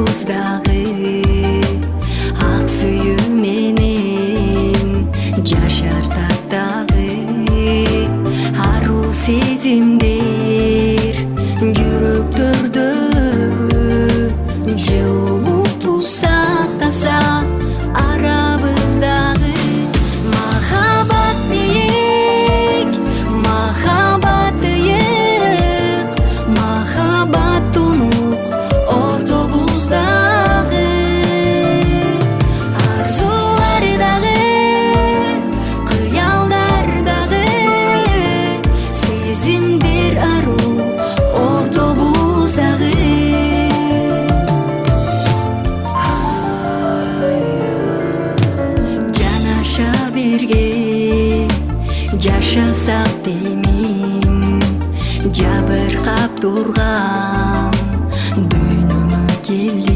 ортобуздагы ак сүйүү менен жашар таттагы аруу сезимдер жүрөктөрдөгү жылуулукту сактаса арабыздагы махаббат бийик махаббат ыйык махаббат тунук ортобуздагы арзуулардагы кыялдардагы сезимдер аруу ортобуздагы жанаша бирге жашасак деймин жабыркап турган дүйнөмө келди